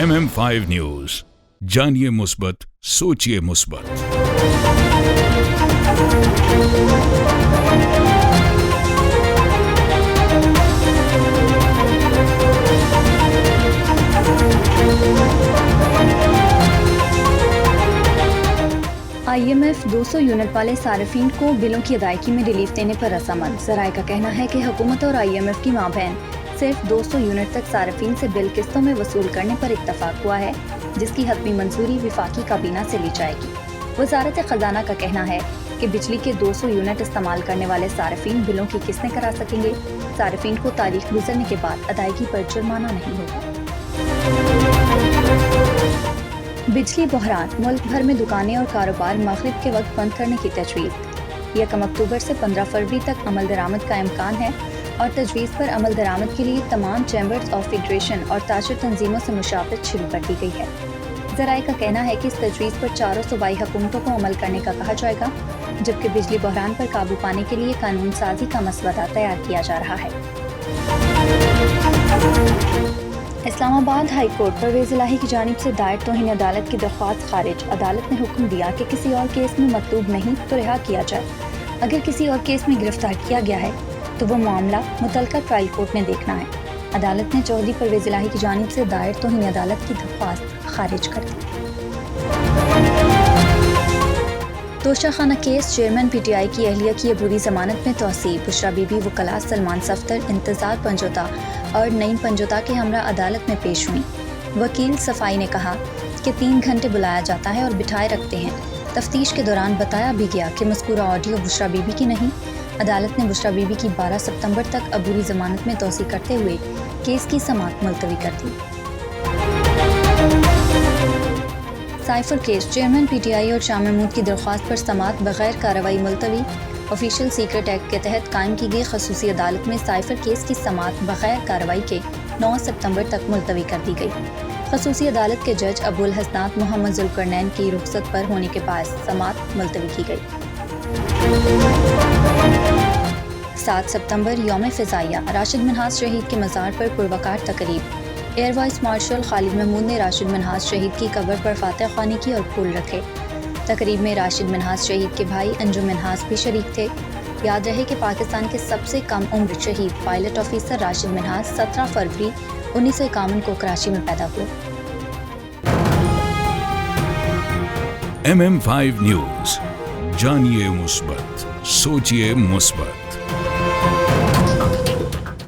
MM5 news, जानिए मुस्बत, सोचिए मुस्बत। IMF 200 यूनिट वाले सार्फिन को बिलों की अदायगी में रिलीफ देने पर रजामंद। ज़राए का कहना है कि हुकूमत और IMF की माबैन सिर्फ 200 यूनिट तक सार्फिन से बिल किस्तों में वसूल करने पर इत्तफाक हुआ है, जिसकी हतमी मंजूरी विफाकी काबीना से ली जाएगी। वजारत खजाना का कहना है कि बिजली के 200 यूनिट इस्तेमाल करने वाले सार्फिन बिलों की किस्तें करा सकेंगे। सार्फिन को तारीख गुजरने के बाद अदायगी पर जुर्माना नहीं होगा। बिजली बहरान, मुल्क भर में दुकानें और कारोबार मगरिब के वक्त बंद करने की तजवीज़। 1 अक्टूबर से 15 फरवरी तक अमल दरामद का इम्कान है और तजवीज़ पर अमल दरामद के लिए तमाम चैम्बर्स ऑफ फेडरेशन और ताजर तंजीमों से मुशावरत शुरू कर दी गई है। ज़राए का कहना है कि इस तजवीज़ पर चारों सूबाई हुकूमतों को अमल करने का कहा जाएगा, जबकि बिजली बहरान पर काबू पाने के लिए कानून साजी का मसवदा तैयार किया जा रहा है। इस्लामाबाद हाई कोर्ट परवेज़ इलाही की जानिब से दायर तौहीन अदालत की दरख्वास्त खारिज। अदालत ने हुक्म दिया कि किसी और केस में मतलूब नहीं तो रिहा किया जाए। अगर किसी और केस में गिरफ्तार किया गया है तो वो मामला मुतलका ट्रायल कोर्ट में देखना है। अदालत ने चौधरी परवेज़ इलाही की जानिब से दायर तौहीन अदालत की दरख्वास्त खारिज कर दी। तोशाखाना केस, चेयरमैन PTI की अहलिया की अबूरी जमानत में तौसीब। बुशरा बीबी वकला सलमान सफ्तर, इंतजार पंजोता और नईम पंजोता के हमरा अदालत में पेश हुई। वकील सफाई ने कहा कि 3 घंटे बुलाया जाता है और बिठाए रखते हैं। तफ्तीश के दौरान बताया भी गया कि मज़कूरा ऑडियो बुशरा बीबी की नहीं। अदालत ने बुशरा बीबी की 12 सितंबर तक अबूरी जमानत में तौसी करते हुए केस की समाअत मुलतवी कर दी। साइफर केस, चेयरमैन PTI और शाह महमूद की दरख्वास्त पर समाअत बगैर कार्रवाई मुलतवी। ऑफिशियल सीक्रेट एक्ट के तहत कायम की गई खसूसी अदालत में साइफर केस की समाअत बगैर कार्रवाई के 9 सितंबर तक मुलतवी कर दी गई। खसूसी अदालत के जज अबुल हसनात मोहम्मद जुल्करनैन की रुखसत पर होने के बाद समाअत मुलतवी की गई। 7 सितंबर यौम फ़िज़ाइया, राशिद मिन्हाज शहीद के मज़ार पर पुरवकार तकरीब। Air vice marshal Khalid Mahmood ने राशिद मिन्हाज शहीद की कब्र पर फातह ख़्वानी की और फूल रखे। तकरीब में राशिद मिन्हाज शहीद के भाई अंजुम मिन्हाज भी शरीक थे। याद रहे कि पाकिस्तान के सबसे कम उम्र शहीद पायलट ऑफिसर राशिद मिन्हाज 17 फरवरी 1951 को कराची में पैदा हुए। MM5 न्यूज, जानिए मुस्बत, सोचिए मुस्बत।